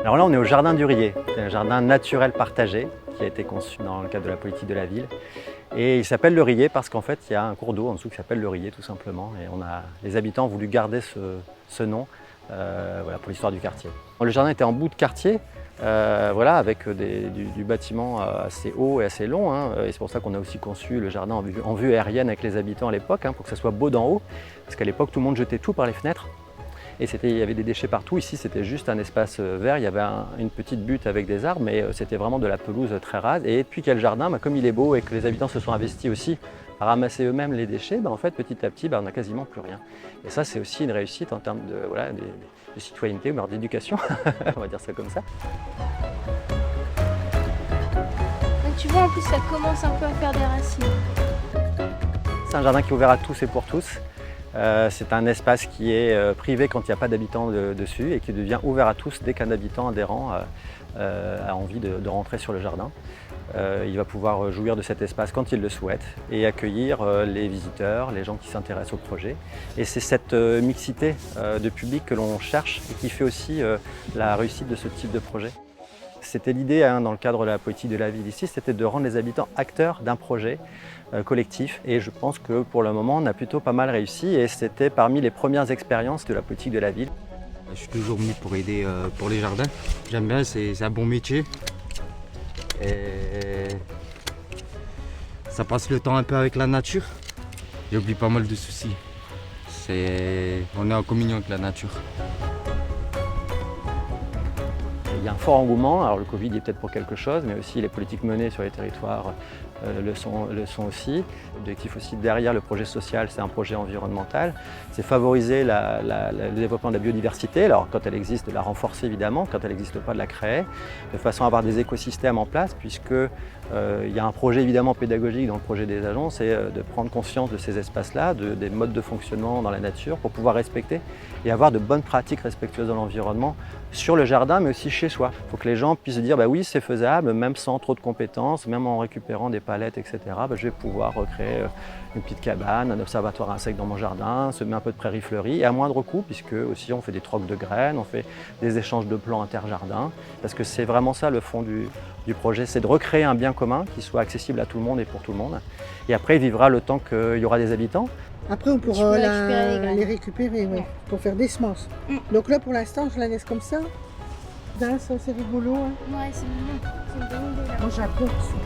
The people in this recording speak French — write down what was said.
Alors là, on est au jardin du Riez, c'est un jardin naturel partagé qui a été conçu dans le cadre de la politique de la ville. Et il s'appelle le Riez parce qu'en fait, il y a un cours d'eau en dessous qui s'appelle le Riez tout simplement. Et les habitants ont voulu garder ce nom voilà, pour l'histoire du quartier. Le jardin était en bout de quartier, voilà, avec du bâtiment assez haut et assez long. Hein, et c'est pour ça qu'on a aussi conçu le jardin en vue aérienne avec les habitants à l'époque, hein, pour que ça soit beau d'en haut. Parce qu'à l'époque, tout le monde jetait tout par les fenêtres. Et il y avait des déchets partout. Ici, c'était juste un espace vert. Il y avait une petite butte avec des arbres, mais c'était vraiment de la pelouse très rase. Et puis qu'il y a le jardin, comme il est beau et que les habitants se sont investis aussi à ramasser eux-mêmes les déchets, en fait, petit à petit, on n'a quasiment plus rien. Et ça, c'est aussi une réussite en termes de citoyenneté ou d'éducation, on va dire ça comme ça. Donc tu vois, en plus, ça commence un peu à faire des racines. C'est un jardin qui est ouvert à tous et pour tous. C'est un espace qui est privé quand il n'y a pas d'habitants dessus et qui devient ouvert à tous dès qu'un habitant adhérent a envie de rentrer sur le jardin. Il va pouvoir jouir de cet espace quand il le souhaite et accueillir les visiteurs, les gens qui s'intéressent au projet. Et c'est cette mixité de public que l'on cherche et qui fait aussi la réussite de ce type de projet. C'était l'idée dans le cadre de la politique de la ville ici, c'était de rendre les habitants acteurs d'un projet collectif. Et je pense que pour le moment, on a plutôt pas mal réussi et c'était parmi les premières expériences de la politique de la ville. Je suis toujours venu pour aider pour les jardins. J'aime bien, c'est un bon métier. Et ça passe le temps un peu avec la nature. J'oublie pas mal de soucis. On est en communion avec la nature. Il y a un fort engouement, alors le Covid est peut-être pour quelque chose, mais aussi les politiques menées sur les territoires le sont aussi. L'objectif aussi derrière le projet social, c'est un projet environnemental, c'est favoriser le développement de la biodiversité, alors quand elle existe, de la renforcer évidemment, quand elle n'existe pas, de la créer, de façon à avoir des écosystèmes en place, puisque il y a un projet évidemment pédagogique dans le projet des agents, c'est de prendre conscience de ces espaces-là, des modes de fonctionnement dans la nature, pour pouvoir respecter et avoir de bonnes pratiques respectueuses dans l'environnement, sur le jardin, mais aussi chez soi. Il faut que les gens puissent se dire, oui, c'est faisable, même sans trop de compétences, même en récupérant des palettes, etc. Je vais pouvoir recréer une petite cabane, un observatoire insectes dans mon jardin, semer un peu de prairies fleuries, et à moindre coût, puisque aussi on fait des trocs de graines, on fait des échanges de plants interjardins, parce que c'est vraiment ça le fond du projet, c'est de recréer un bien commun qui soit accessible à tout le monde et pour tout le monde. Et après, il vivra le temps qu'il y aura des habitants. Après, on pourra les récupérer, ouais, pour faire des semences. Donc là, pour l'instant, je la laisse comme ça. Ça, c'est rigolo. Hein. Ouais, c'est mignon. C'est une bonne idée là. Moi, j'adore ça.